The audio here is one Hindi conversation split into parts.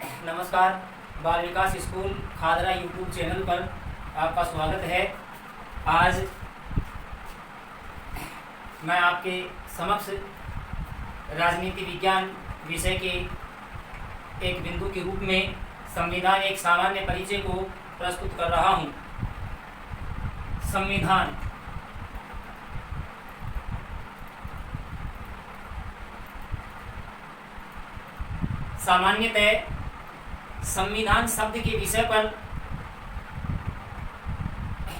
नमस्कार। बाल विकास स्कूल खादरा यूट्यूब चैनल पर आपका स्वागत है। आज मैं आपके समक्ष राजनीति विज्ञान विषय के एक बिंदु के रूप में संविधान एक सामान्य परिचय को प्रस्तुत कर रहा हूँ। संविधान सामान्यतः संविधान शब्द के विषय पर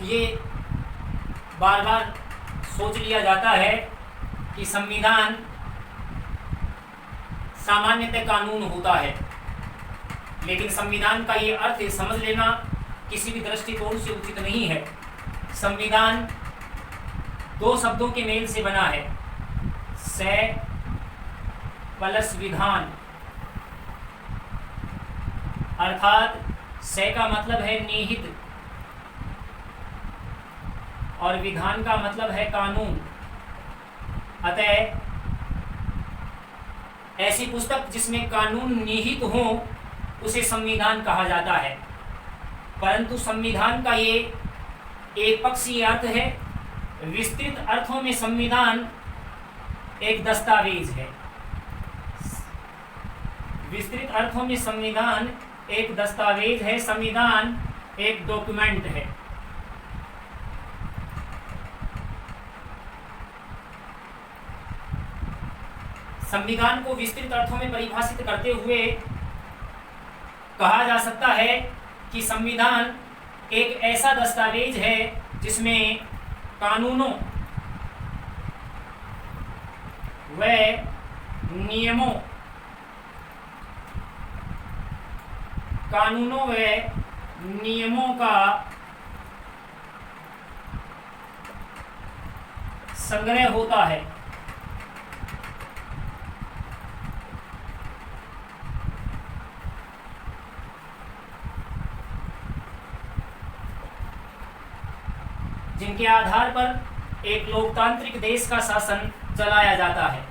ये बार बार सोच लिया जाता है कि संविधान सामान्यतः कानून होता है, लेकिन संविधान का ये अर्थ समझ लेना किसी भी दृष्टिकोण से उचित नहीं है। संविधान दो शब्दों के मेल से बना है, से प्लस विधान, अर्थात से का मतलब है निहित और विधान का मतलब है कानून। अतः ऐसी पुस्तक जिसमें कानून निहित हो उसे संविधान कहा जाता है। परंतु संविधान का ये एक पक्षीय अर्थ है। विस्तृत अर्थों में संविधान एक दस्तावेज है। विस्तृत अर्थों में संविधान एक दस्तावेज है। संविधान एक डॉक्यूमेंट है। संविधान को विस्तृत अर्थों में परिभाषित करते हुए कहा जा सकता है कि संविधान एक ऐसा दस्तावेज है जिसमें कानूनों व नियमों का संग्रह होता है। जिनके आधार पर एक लोकतांत्रिक देश का शासन चलाया जाता है।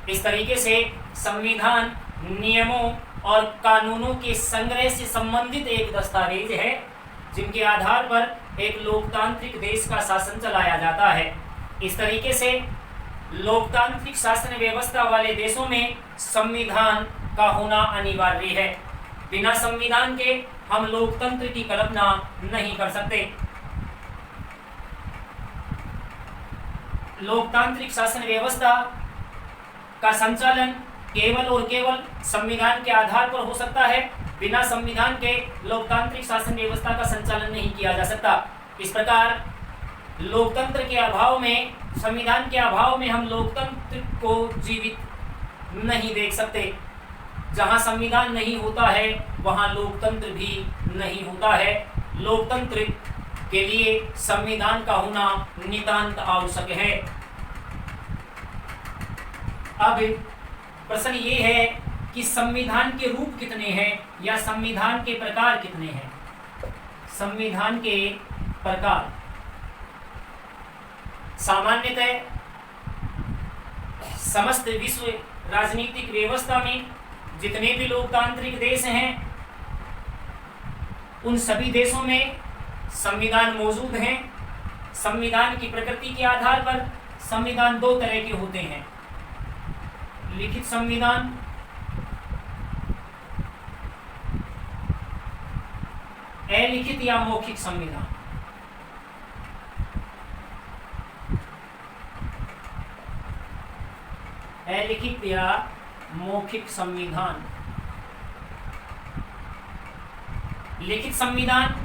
इस तरीके से संविधान नियमों और कानूनों के संग्रह से संबंधित एक दस्तावेज है, जिनके आधार पर एक लोकतांत्रिक देश का शासन चलाया जाता है। इस तरीके से लोकतांत्रिक शासन व्यवस्था वाले देशों में संविधान का होना अनिवार्य है। बिना संविधान के हम लोकतंत्र की कल्पना नहीं कर सकते। लोकतांत्रिक शासन व्यवस्था का संचालन केवल और केवल संविधान के आधार पर हो सकता है। बिना संविधान के लोकतांत्रिक शासन व्यवस्था का संचालन नहीं किया जा सकता। इस प्रकार लोकतंत्र के अभाव में, संविधान के अभाव में हम लोकतंत्र को जीवित नहीं देख सकते। जहां संविधान नहीं होता है वहां लोकतंत्र भी नहीं होता है। लोकतंत्र के लिए संविधान का होना नितांत आवश्यक है। अब प्रश्न ये है कि संविधान के रूप कितने हैं या संविधान के प्रकार कितने हैं। संविधान के प्रकार सामान्यतः समस्त विश्व राजनीतिक व्यवस्था में जितने भी लोकतांत्रिक देश हैं उन सभी देशों में संविधान मौजूद हैं। संविधान की प्रकृति के आधार पर संविधान दो तरह के होते हैं, लिखित संविधान अलिखित या मौखिक संविधान। अलिखित या मौखिक संविधान। लिखित संविधान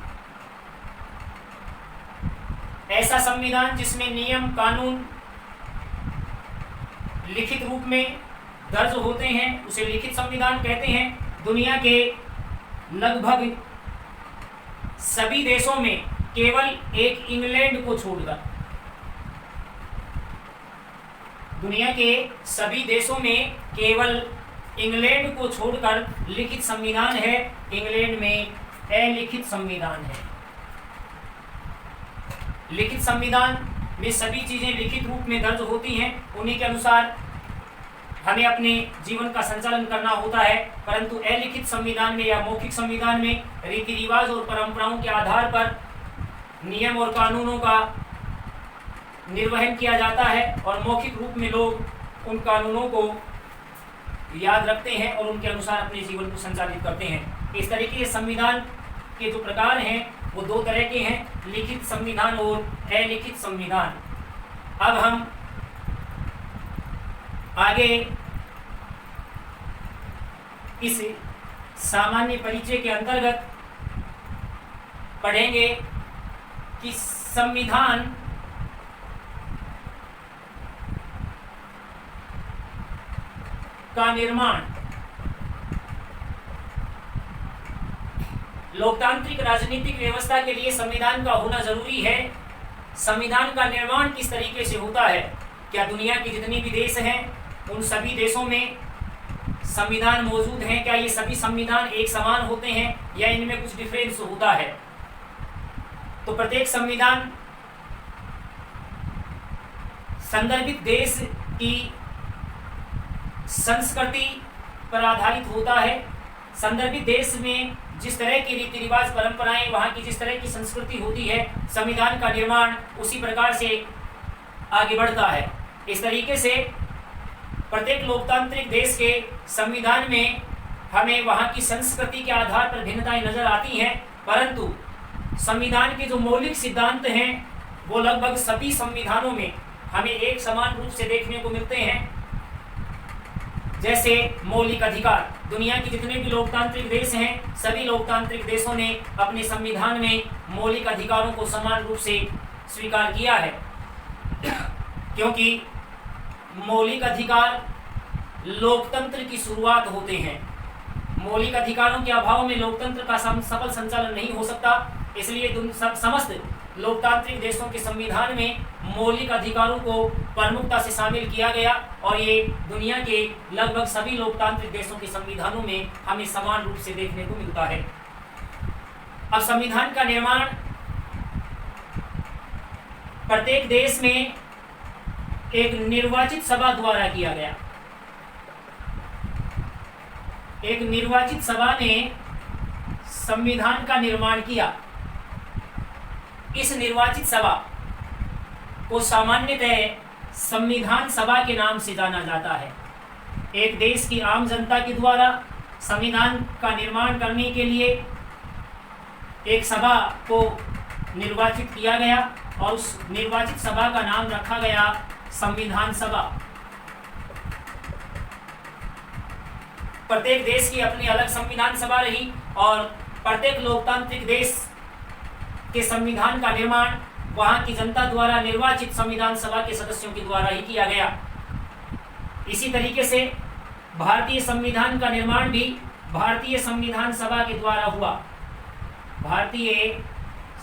ऐसा संविधान जिसमें नियम कानून लिखित रूप में दर्ज होते हैं उसे लिखित संविधान कहते हैं। दुनिया के लगभग सभी देशों में केवल एक इंग्लैंड को छोड़कर, दुनिया के सभी देशों में केवल इंग्लैंड को छोड़कर लिखित संविधान है। इंग्लैंड में अलिखित संविधान है। लिखित संविधान में सभी चीजें लिखित रूप में दर्ज होती हैं। उन्हीं के अनुसार हमें अपने जीवन का संचालन करना होता है, परंतु अलिखित संविधान में या मौखिक संविधान में रीति रिवाज और परंपराओं के आधार पर नियम और कानूनों का निर्वहन किया जाता है और मौखिक रूप में लोग उन कानूनों को याद रखते हैं और उनके अनुसार अपने जीवन को संचालित करते हैं। इस तरीके से संविधान के जो प्रकार हैं वो दो तरह के हैं, लिखित संविधान और अलिखित संविधान। अब हम आगे इस सामान्य परिचय के अंतर्गत पढ़ेंगे कि संविधान का निर्माण लोकतांत्रिक राजनीतिक व्यवस्था के लिए संविधान का होना जरूरी है। संविधान का निर्माण किस तरीके से होता है? क्या दुनिया के जितने भी देश हैं उन सभी देशों में संविधान मौजूद हैं? क्या ये सभी संविधान एक समान होते हैं या इनमें कुछ डिफरेंस होता है? तो प्रत्येक संविधान संदर्भित देश की संस्कृति पर आधारित होता है। संदर्भित देश में जिस तरह की रीति रिवाज परंपराएं, वहाँ की जिस तरह की संस्कृति होती है, संविधान का निर्माण उसी प्रकार से आगे बढ़ता है। इस तरीके से प्रत्येक लोकतांत्रिक देश के संविधान में हमें वहाँ की संस्कृति के आधार पर भिन्नताएं नजर आती हैं, परंतु संविधान के जो मौलिक सिद्धांत हैं वो लगभग सभी संविधानों में हमें एक समान रूप से देखने को मिलते हैं। जैसे मौलिक अधिकार, दुनिया के जितने भी लोकतांत्रिक देश हैं सभी लोकतांत्रिक देशों ने अपने संविधान में मौलिक अधिकारों को समान रूप से स्वीकार किया है, क्योंकि मौलिक अधिकार लोकतंत्र की शुरुआत होते हैं। मौलिक अधिकारों के अभाव में लोकतंत्र का सफल संचालन नहीं हो सकता। इसलिए समस्त लोकतांत्रिक देशों के संविधान में मौलिक अधिकारों को प्रमुखता से शामिल किया गया और ये दुनिया के लगभग सभी लोकतांत्रिक देशों के संविधानों में हमें समान रूप से देखने को मिलता है। अब संविधान का निर्माण प्रत्येक देश में एक निर्वाचित सभा द्वारा किया गया। एक निर्वाचित सभा ने संविधान का निर्माण किया। इस निर्वाचित सभा को सामान्यतः संविधान सभा के नाम से जाना जाता है। एक देश की आम जनता के द्वारा संविधान का निर्माण करने के लिए एक सभा को निर्वाचित किया गया और उस निर्वाचित सभा का नाम रखा गया संविधान सभा। प्रत्येक देश की अपनी अलग संविधान सभा रही और प्रत्येक लोकतांत्रिक देश के संविधान का निर्माण वहां की जनता द्वारा निर्वाचित संविधान सभा के सदस्यों के द्वारा ही किया गया। इसी तरीके से भारतीय संविधान का निर्माण भी भारतीय संविधान सभा के द्वारा हुआ। भारतीय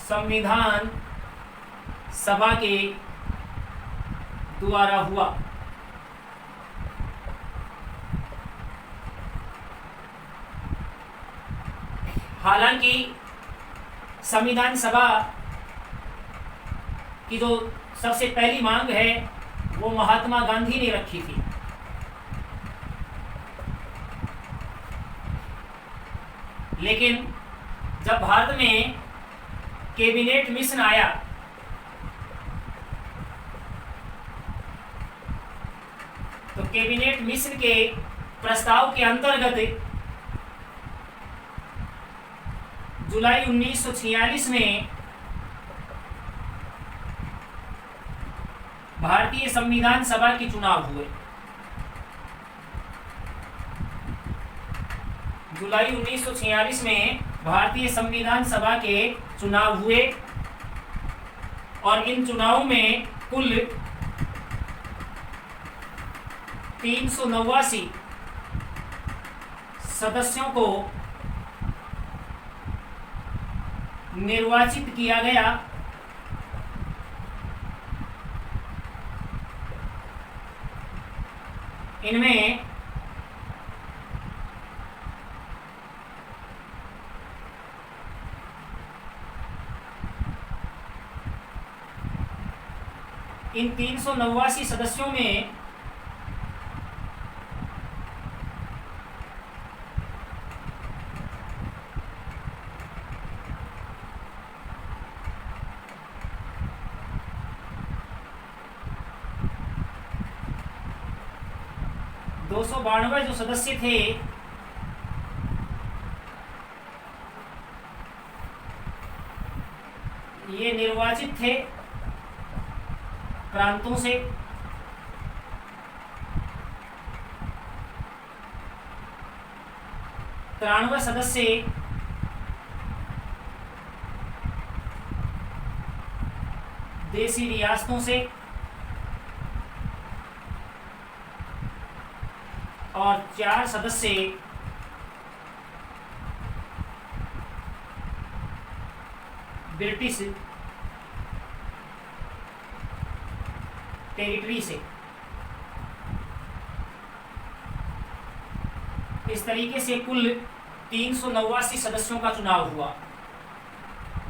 संविधान सभा के द्वारा हुआ। हालांकि संविधान सभा की जो सबसे पहली मांग है वो महात्मा गांधी ने रखी थी। लेकिन जब भारत में कैबिनेट मिशन आया तो कैबिनेट मिशन के प्रस्ताव के अंतर्गत जुलाई 1946 में भारतीय संविधान सभा के चुनाव हुए। जुलाई 1946 में भारतीय संविधान सभा के चुनाव हुए और इन चुनावों में कुल 389 सदस्यों को निर्वाचित किया गया। इनमें इन 389 सदस्यों में 292 जो सदस्य थे ये निर्वाचित थे प्रांतों से। तिरानवे सदस्य देसी रियासतों से और 4 सदस्य ब्रिटिश टेरिटरी से। इस तरीके से कुल 389 सदस्यों का चुनाव हुआ।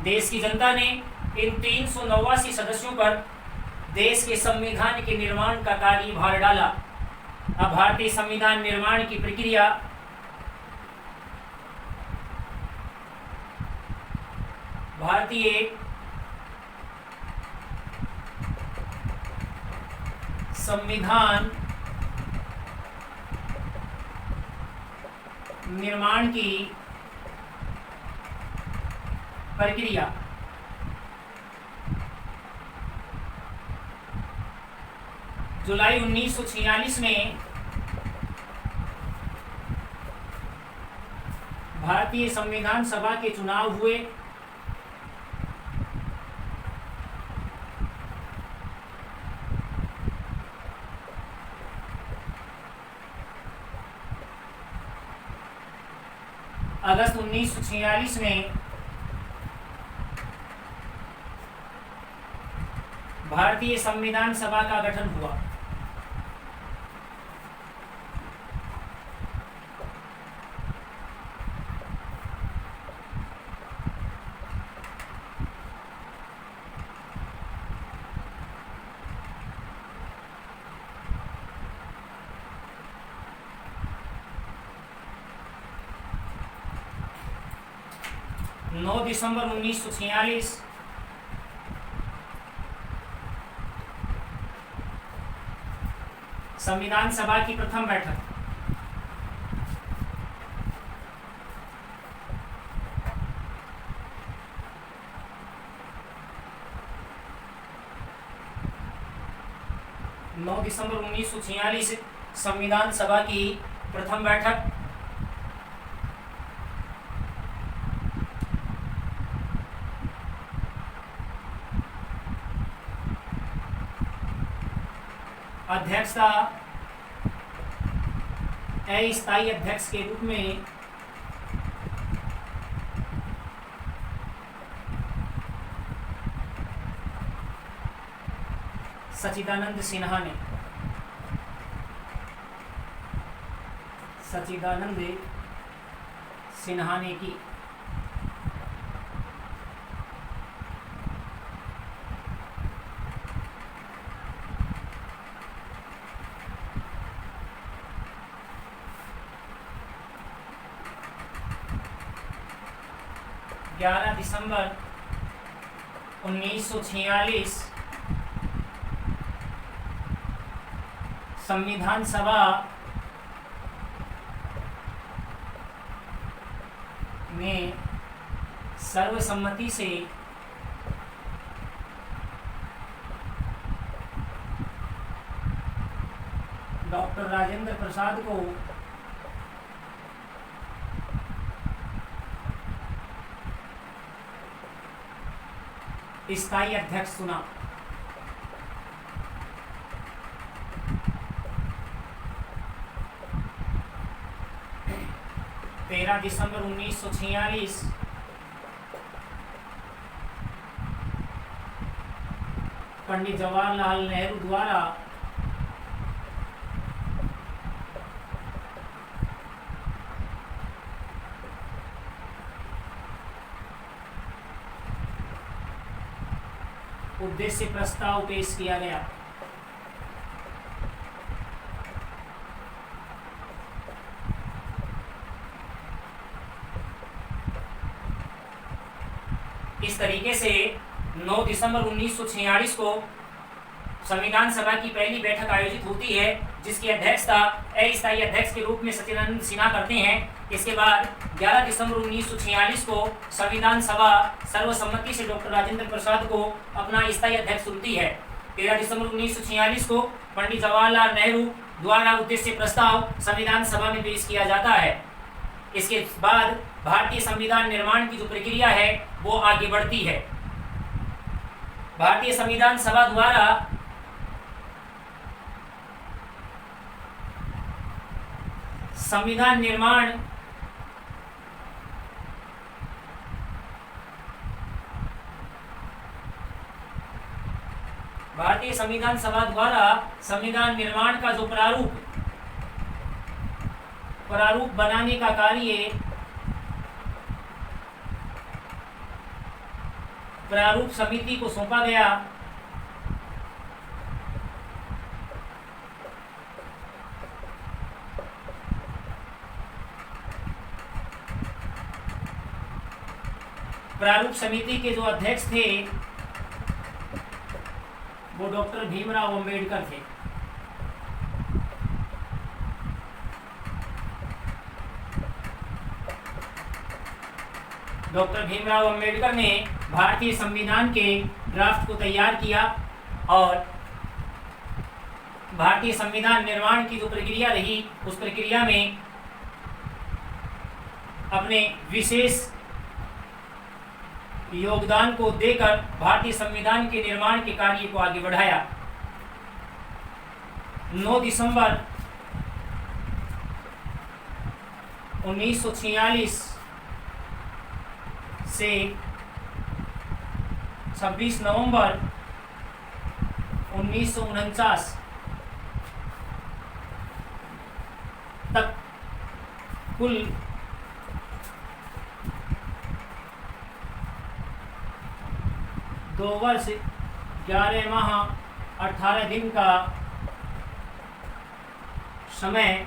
देश की जनता ने इन 389 सदस्यों पर देश के संविधान के निर्माण का कार्यभार डाला। अब भारतीय संविधान निर्माण की प्रक्रिया भारतीय संविधान निर्माण की प्रक्रिया जुलाई 1946 में भारतीय संविधान सभा के चुनाव हुए। अगस्त 1946 में भारतीय संविधान सभा का गठन हुआ। दिसंबर 1946 संविधान सभा की प्रथम बैठक। दिसंबर 1946 संविधान सभा की प्रथम बैठक। अध्यक्षता अस्थायी अध्यक्ष के रूप में सच्चिदानंद सिन्हा ने की। दिसंबर 1946 संविधान सभा में सर्वसम्मति से डॉक्टर राजेंद्र प्रसाद को स्थायी अध्यक्ष चुना। दिसंबर 1946 पंडित जवाहरलाल नेहरू द्वारा उद्देश्य प्रस्ताव पेश किया गया। इस तरीके से 9 दिसंबर 1946 को संविधान सभा की पहली बैठक आयोजित होती है। जिसकी अध्यक्षता अस्थायी अध्यक्ष के रूप में सचिदानंद सिन्हा करते हैं। इसके बाद 11 दिसंबर 1946 को संविधान सभा सर्वसम्मति से डॉक्टर राजेंद्र प्रसाद को अपना स्थायी अध्यक्ष चुनती है। 13 दिसंबर 1946 को पंडित जवाहरलाल नेहरू द्वारा उद्देश्य प्रस्ताव संविधान सभा में पेश किया जाता है। इसके बाद भारतीय संविधान निर्माण की जो प्रक्रिया है वो आगे बढ़ती है। भारतीय संविधान सभा द्वारा संविधान निर्माण भारतीय संविधान सभा द्वारा संविधान निर्माण का जो प्रारूप बनाने का कार्य प्रारूप समिति को सौंपा गया। प्रारूप समिति के जो अध्यक्ष थे वो डॉक्टर भीमराव अंबेडकर थे। डॉक्टर भीमराव अंबेडकर ने भारतीय संविधान के ड्राफ्ट को तैयार किया और भारतीय संविधान निर्माण की जो प्रक्रिया रही उस प्रक्रिया में अपने विशेष योगदान को देकर भारतीय संविधान के निर्माण के कार्य को आगे बढ़ाया। 9 दिसंबर 1946 से 26 नवंबर 1949 तक कुल 2 वर्ष 11 माह 18 दिन का समय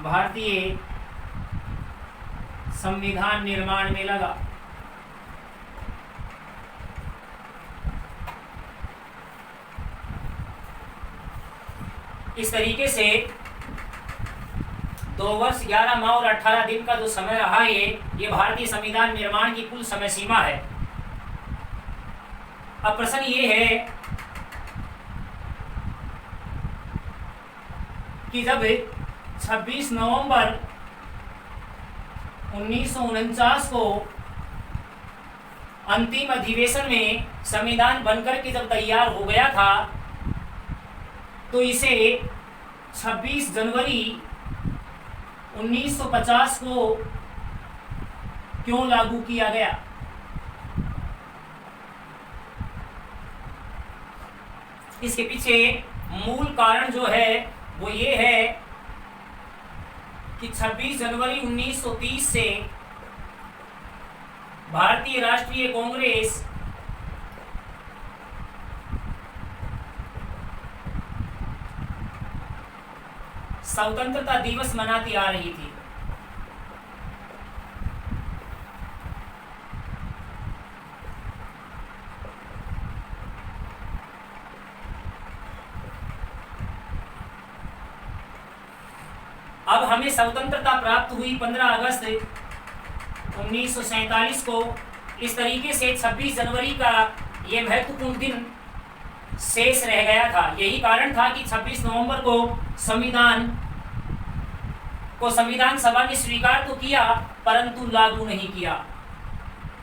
भारतीय संविधान निर्माण में लगा। इस तरीके से 2 वर्ष 11 माह और 18 दिन का जो समय रहा ये भारतीय संविधान निर्माण की कुल समय सीमा है। अब प्रश्न ये है कि जब 26 नवंबर 1949 को अंतिम अधिवेशन में संविधान बनकर के जब तैयार हो गया था तो इसे 26 जनवरी 1950 को क्यों लागू किया गया? इसके पीछे मूल कारण जो है वो ये है कि 26 जनवरी 1930 से भारतीय राष्ट्रीय कांग्रेस स्वतंत्रता दिवस मनाती आ रही थी। अब हमें स्वतंत्रता प्राप्त हुई 15 अगस्त 1947 को। इस तरीके से 26 जनवरी का ये महत्वपूर्ण दिन शेष रह गया था। यही कारण था कि 26 नवंबर को संविधान सभा ने स्वीकार तो किया परंतु लागू नहीं किया।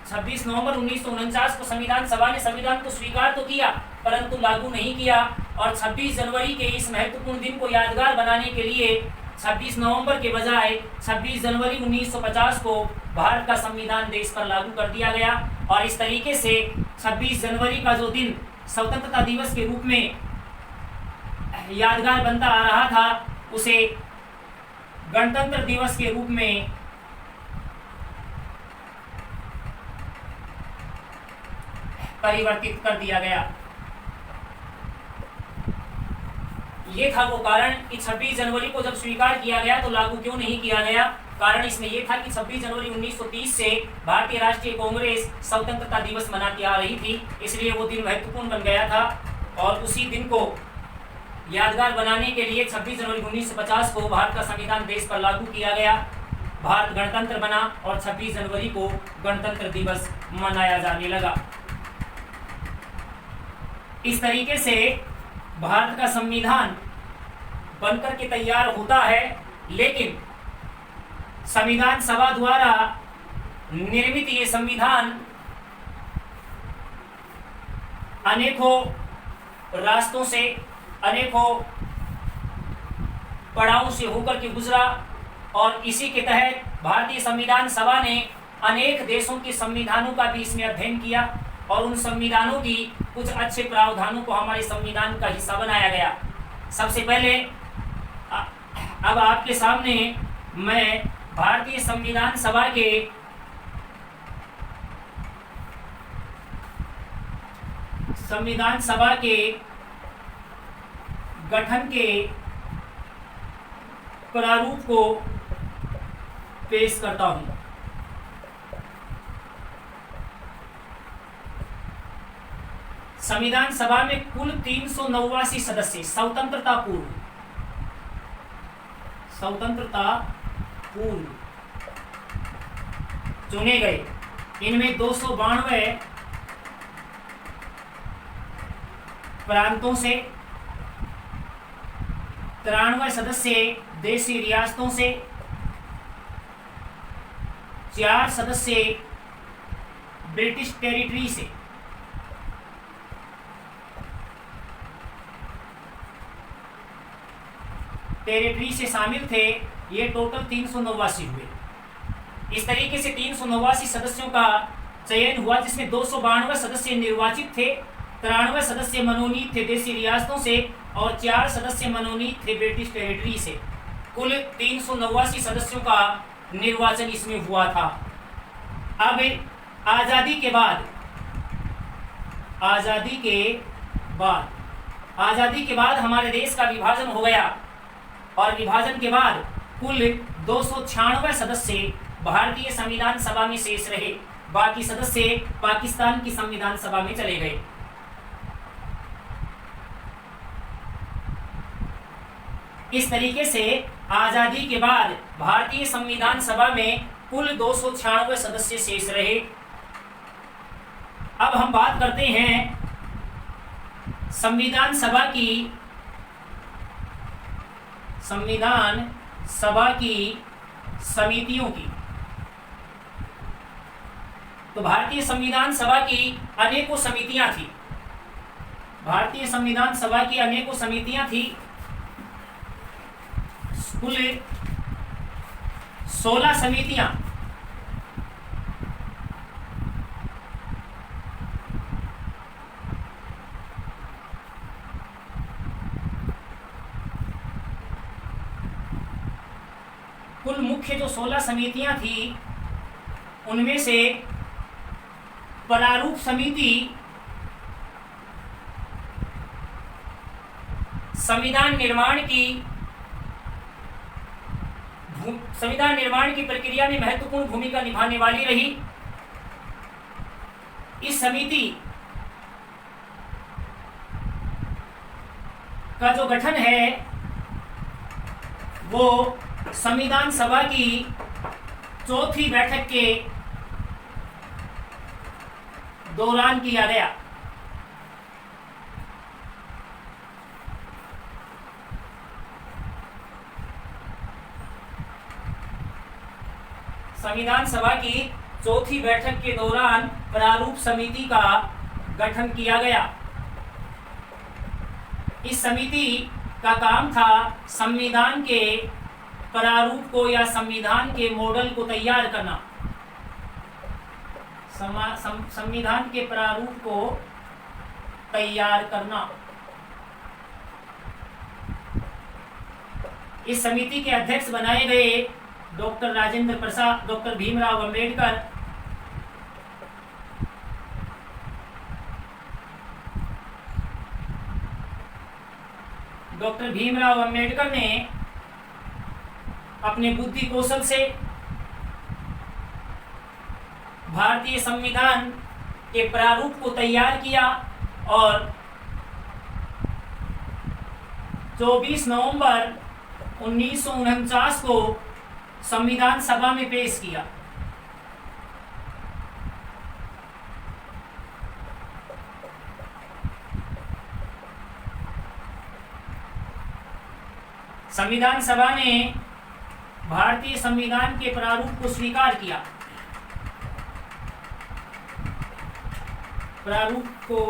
26 नवंबर 1949 को संविधान सभा ने संविधान को स्वीकार तो किया परंतु लागू नहीं किया। और 26 जनवरी के इस महत्वपूर्ण दिन को यादगार बनाने के लिए 26 नवंबर के बजाय 26 जनवरी 1950 को भारत का संविधान देश पर लागू कर दिया गया। और इस तरीके से 26 जनवरी का जो दिन स्वतंत्रता दिवस के रूप में यादगार बनता आ रहा था उसे गणतंत्र दिवस के रूप में परिवर्तित कर दिया गया। ये था वो कारण कि 26 जनवरी को जब स्वीकार किया गया तो लागू क्यों नहीं किया गया। कारण इसमें यह था कि 26 जनवरी 1930 से भारतीय राष्ट्रीय कांग्रेस स्वतंत्रता दिवस मनाती आ रही थी, इसलिए वो दिन महत्वपूर्ण बन गया था। और उसी दिन को यादगार बनाने के लिए 26 जनवरी 1950 को भारत का संविधान देश पर लागू किया गया। भारत गणतंत्र बना और 26 जनवरी को गणतंत्र दिवस मनाया जाने लगा। इस तरीके से भारत का संविधान बनकर के तैयार होता है, लेकिन संविधान सभा द्वारा निर्मित ये संविधान अनेकों रास्तों से, अनेकों पड़ावों से होकर के गुजरा और इसी के तहत भारतीय संविधान सभा ने अनेक देशों के संविधानों का भी इसमें अध्ययन किया और उन संविधानों की कुछ अच्छे प्रावधानों को हमारे संविधान का हिस्सा बनाया गया। सबसे पहले अब आपके सामने मैं भारतीय संविधान सभा के गठन के प्रारूप को पेश करता हूं। संविधान सभा में कुल 389 सदस्य स्वतंत्रता पूर्व चुने गए। इनमें 292 प्रांतों से, 93 सदस्य देशी रियासतों से, 4 सदस्य ब्रिटिश टेरिटरी से, शामिल थे। ये टोटल 389 हुए। इस तरीके से 389 सदस्यों का चयन हुआ, जिसमें 292 सदस्य निर्वाचित थे, 93 सदस्य मनोनीत थे देशी रियासतों से और 4 सदस्य मनोनीत थे ब्रिटिश टेरिटरी से। कुल 389 सदस्यों का निर्वाचन इसमें हुआ था। अब आज़ादी के बाद हमारे देश का विभाजन हो गया और विभाजन के बाद कुल 296 सदस्य भारतीय संविधान सभा में शेष रहे। बाकी सदस्य पाकिस्तान की संविधान सभा में चले गए। इस तरीके से आजादी के बाद भारतीय संविधान सभा में कुल 296 सदस्य शेष रहे। अब हम बात करते हैं संविधान सभा की समितियों की। तो भारतीय संविधान सभा की अनेकों समितियां थी। कुल 16 समितियां कुल मुख्य जो 16 समितियां थी, उनमें से प्रारूप समिति संविधान निर्माण की प्रक्रिया में महत्वपूर्ण भूमिका निभाने वाली रही। इस समिति का जो गठन है वो संविधान सभा की चौथी बैठक के दौरान किया गया। संविधान सभा की चौथी बैठक के दौरान प्रारूप समिति का गठन किया गया। इस समिति का काम था संविधान के प्रारूप को या संविधान के मॉडल को तैयार करना। संविधान के प्रारूप को तैयार करना। इस समिति के अध्यक्ष बनाए गए doctor Rajendra Prasad, doctor Bhimrao Ambedkar, doctor Bhimrao Ambedkar ने अपने बुद्धि कौशल से भारतीय संविधान के प्रारूप को तैयार किया और 24 नवंबर 1949 को संविधान सभा में पेश किया। संविधान सभा ने भारतीय संविधान के प्रारूप को स्वीकार किया। प्रारूप को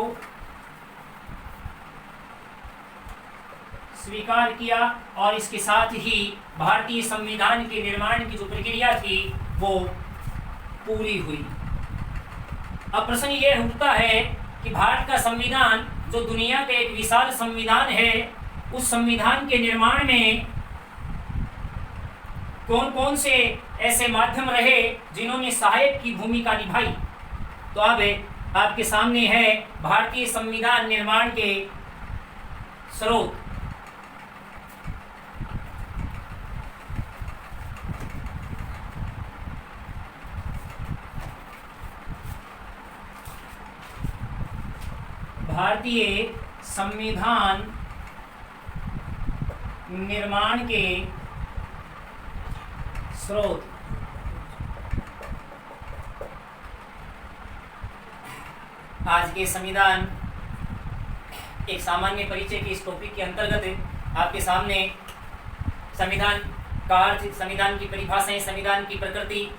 स्वीकार किया और इसके साथ ही भारतीय संविधान के निर्माण की जो प्रक्रिया थी वो पूरी हुई। अब प्रश्न ये उठता है कि भारत का संविधान जो दुनिया का एक विशाल संविधान है, उस संविधान के निर्माण में कौन कौन से ऐसे माध्यम रहे जिन्होंने सहायक की भूमिका निभाई। तो अब आपके सामने है भारतीय संविधान निर्माण के स्रोत। भारतीय संविधान निर्माण के स्रोत। आज के संविधान एक सामान्य परिचय के इस टॉपिक के अंतर्गत आपके सामने संविधान का अर्थ, संविधान की परिभाषाएं, संविधान की प्रकृति,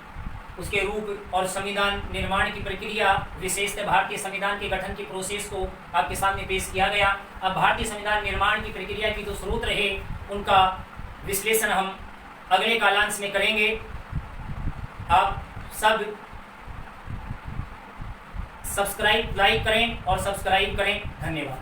उसके रूप और संविधान निर्माण की प्रक्रिया, विशेषतः भारतीय संविधान के गठन की प्रोसेस को आपके सामने पेश किया गया। अब भारतीय संविधान निर्माण की प्रक्रिया की जो स्रोत रहे उनका विश्लेषण हम अगले कालांश में करेंगे। आप सब सब्सक्राइब, लाइक करें और सब्सक्राइब करें। धन्यवाद।